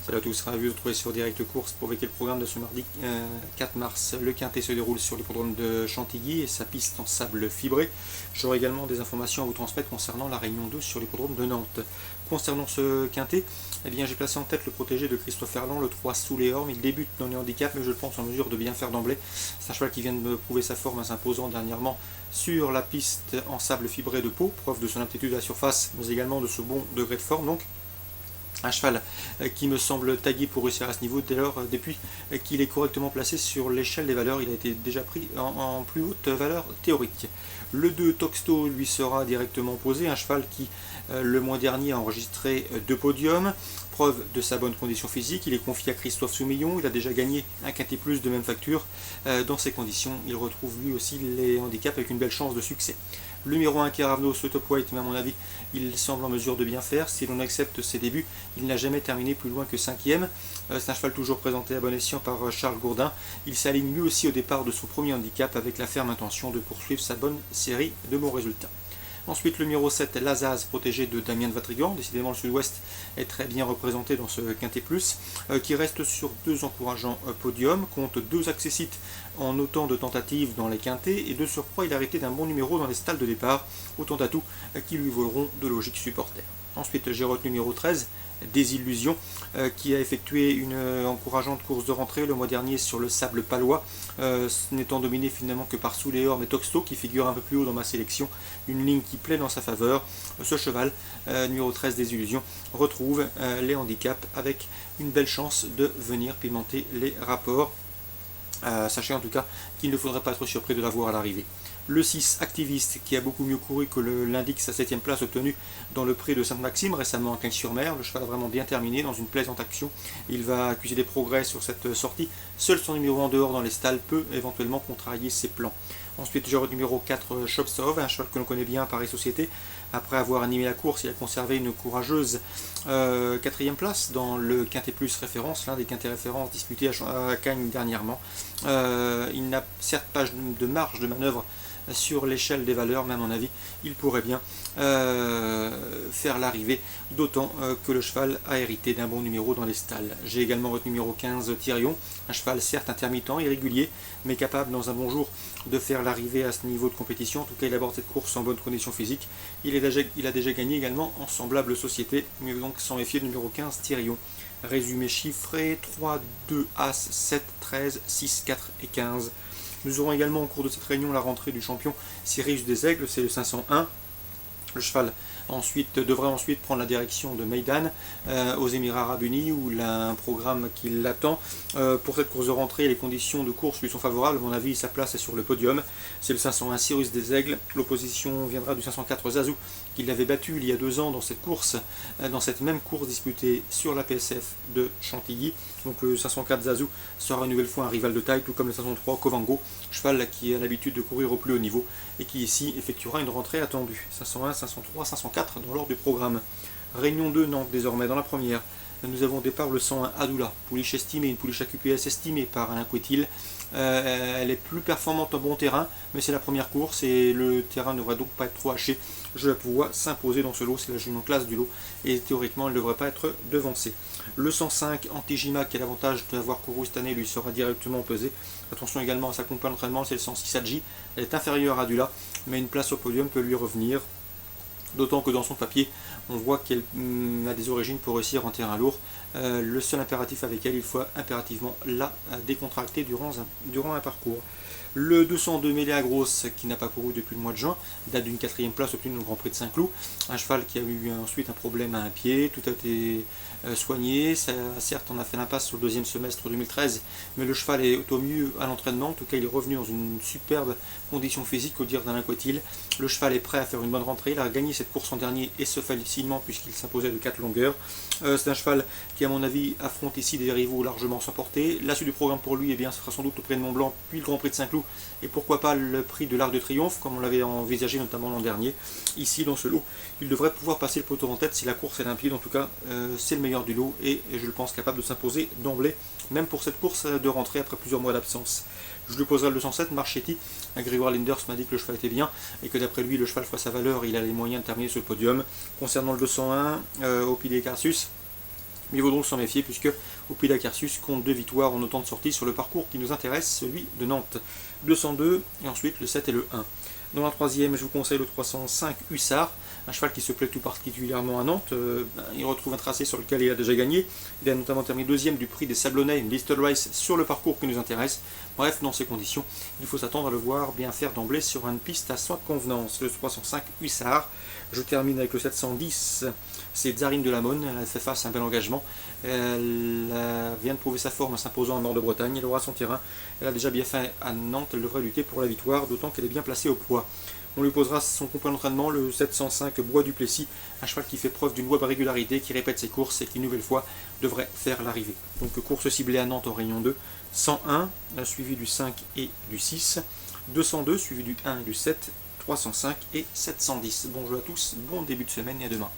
Salut à tous, ravi de vous retrouver sur Direct Course pour véhiculer le programme de ce mardi 4 mars. Le quintet se déroule sur l'hippodrome de Chantilly et sa piste en sable fibré. J'aurai également des informations à vous transmettre concernant la réunion 2 sur l'hippodrome de Nantes. Concernant ce quintet, j'ai placé en tête le protégé de Christophe Ferland, le 3 sous les ormes. Il débute dans les handicaps, mais je le pense en mesure de bien faire d'emblée. C'est un cheval qui vient de me prouver sa forme en s'imposant dernièrement sur la piste en sable fibré de Pau, preuve de son aptitude à la surface, mais également de ce bon degré de forme. Donc, un cheval qui me semble taillé pour réussir à ce niveau dès lors, depuis qu'il est correctement placé sur l'échelle des valeurs. Il a été déjà pris en plus haute valeur théorique. Le 2 Toxto lui sera directement opposé, un cheval qui le mois dernier a enregistré 2 podiums, preuve de sa bonne condition physique. Il est confié à Christophe Soumillon, il a déjà gagné un quintet plus de même facture. Dans ces conditions, il retrouve lui aussi les handicaps avec une belle chance de succès. Le numéro 1 Keravnos, le top weight, mais à mon avis, il semble en mesure de bien faire. Si l'on accepte ses débuts, il n'a jamais terminé plus loin que 5e. C'est un cheval toujours présenté à bon escient par Charles Gourdin. Il s'aligne lui aussi au départ de son premier handicap avec la ferme intention de poursuivre sa bonne série de bons résultats. Ensuite, le numéro 7, Lazaz, protégé de Damien de Vatrigan. Décidément, le sud-ouest est très bien représenté dans ce quintet plus, qui reste sur 2 encourageants podiums, compte 2 accessites en autant de tentatives dans les quintets, et de surcroît, il a arrêté d'un bon numéro dans les stalles de départ, autant d'atouts qui lui voleront de logiques supporters. Ensuite, j'ai retenu numéro 13, Désillusion, qui a effectué une encourageante course de rentrée le mois dernier sur le sable palois, n'étant dominé finalement que par Souléor et Toxto, qui figure un peu plus haut dans ma sélection, une ligne qui plaît dans sa faveur. Ce cheval, numéro 13 Désillusion, retrouve les handicaps avec une belle chance de venir pimenter les rapports. Sachez en tout cas qu'il ne faudrait pas être surpris de la voir à l'arrivée. Le 6, Activiste, qui a beaucoup mieux couru que l'indique sa 7ème place obtenue dans le prix de Sainte-Maxime, récemment à Cagnes-sur-Mer. Le cheval a vraiment bien terminé dans une plaisante action. Il va accuser des progrès sur cette sortie. Seul son numéro en dehors dans les stalles peut éventuellement contrarier ses plans. Ensuite, j'ai retenu numéro 4, Shopsov, un cheval que l'on connaît bien à Paris Société. Après avoir animé la course, il a conservé une courageuse 4ème place dans le Quintet Plus référence, l'un des Quintets références disputés à Cagnes dernièrement. Il n'a certes pas de marge de manœuvre sur l'échelle des valeurs, mais à mon avis, il pourrait bien faire l'arrivée, d'autant que le cheval a hérité d'un bon numéro dans les stalles. J'ai également retenu numéro 15, Tyrion, un cheval certes intermittent, irrégulier, mais capable dans un bon jour de faire l'arrivée à ce niveau de compétition. En tout cas, il aborde cette course en bonne condition physique. Il a déjà gagné également en semblable société, mais donc sans méfier le numéro 15, Tyrion. Résumé chiffré, 3, 2, As, 7, 13, 6, 4 et 15. Nous aurons également au cours de cette réunion la rentrée du champion Sirius des Aigles, c'est le 501. Le cheval devrait ensuite prendre la direction de Meydan aux Émirats Arabes Unis, où il a un programme qui l'attend. Pour cette course de rentrée, les conditions de course lui sont favorables. À mon avis, sa place est sur le podium. C'est le 501 Sirius des Aigles. L'opposition viendra du 504 Zazou, qui l'avait battu il y a 2 ans dans cette course, dans cette même course disputée sur la PSF de Chantilly. Donc le 504 Zazou sera une nouvelle fois un rival de taille, tout comme le 503 Kovango, cheval qui a l'habitude de courir au plus haut niveau et qui ici effectuera une rentrée attendue. 501, 503, 504 dans l'ordre du programme. Réunion 2 Nantes désormais dans la première. Nous avons au départ le 101 Adoula, pouliche estimée, une pouliche AQPS estimée par Alain Couetil. Elle est plus performante en bon terrain, mais c'est la première course et le terrain ne devrait donc pas être trop haché. Je la vois s'imposer dans ce lot, c'est la jument classe du lot, et théoriquement elle ne devrait pas être devancée. Le 105 Antijima, qui a l'avantage d'avoir couru cette année, lui sera directement pesé. Attention également à sa compagne d'entraînement, c'est le 106 Adji. Elle est inférieure à Adoula, mais une place au podium peut lui revenir. D'autant que dans son papier, on voit qu'elle a des origines pour réussir en terrain lourd. Le seul impératif avec elle, il faut impérativement la décontracter durant un parcours. Le 202 Méléa Grosse, qui n'a pas couru depuis le mois de juin, date d'une 4ème place obtenue au Grand Prix de Saint-Cloud. Un cheval qui a eu ensuite un problème à un pied, tout a été soigné. Ça, certes, on a fait l'impasse sur le 2e semestre 2013, mais le cheval est au mieux à l'entraînement. En tout cas, il est revenu dans une superbe condition physique, au dire d'Alain Couetil. Le cheval est prêt à faire une bonne rentrée. Il a gagné cette course en dernier et ce facilement puisqu'il s'imposait de 4 longueurs. C'est un cheval qui, à mon avis, affronte ici des rivaux largement sans portée. La suite du programme pour lui, ce sera sans doute le Prix de Mont-Blanc, puis le Grand Prix de Saint-Cloud, et pourquoi pas le prix de l'Arc de Triomphe, comme on l'avait envisagé notamment l'an dernier. Ici, dans ce lot, il devrait pouvoir passer le poteau en tête si la course est limpide. En tout cas, c'est le meilleur du lot et je le pense capable de s'imposer d'emblée, même pour cette course de rentrée après plusieurs mois d'absence. Je lui poserai le 207, Marchetti. Grégoire Linders m'a dit que le cheval était bien et que d'après lui, le cheval ferait sa valeur, il a les moyens de terminer sur le podium. Concernant le 201, Opidé Carsus, Il vaut donc s'en méfier puisque Oppida Carcius compte 2 victoires en autant de sorties sur le parcours qui nous intéresse, celui de Nantes. 202 et ensuite le 7 et le 1. Dans la troisième, je vous conseille le 305 Hussard, un cheval qui se plaît tout particulièrement à Nantes. Il retrouve un tracé sur lequel il a déjà gagné. Il a notamment terminé deuxième du prix des Sablonnets, une Listed Race sur le parcours qui nous intéresse. Bref, dans ces conditions, il faut s'attendre à le voir bien faire d'emblée sur une piste à sa convenance. Le 305 Hussard. Je termine avec le 710, c'est Tsarine de la Monne. Elle a fait face à un bel engagement. Elle vient de prouver sa forme en s'imposant en Nord de Bretagne. Elle aura son terrain. Elle a déjà bien fait à Nantes. Elle devrait lutter pour la victoire, d'autant qu'elle est bien placée au poids. On lui posera son compagnon d'entraînement, le 705 Bois du Plessis, un cheval qui fait preuve d'une loi de régularité, qui répète ses courses et qui, une nouvelle fois, devrait faire l'arrivée. Donc course ciblée à Nantes en Réunion 2, 101, suivi du 5 et du 6, 202, suivi du 1 et du 7, 305 et 710. Bon jeu à tous, bon début de semaine et à demain.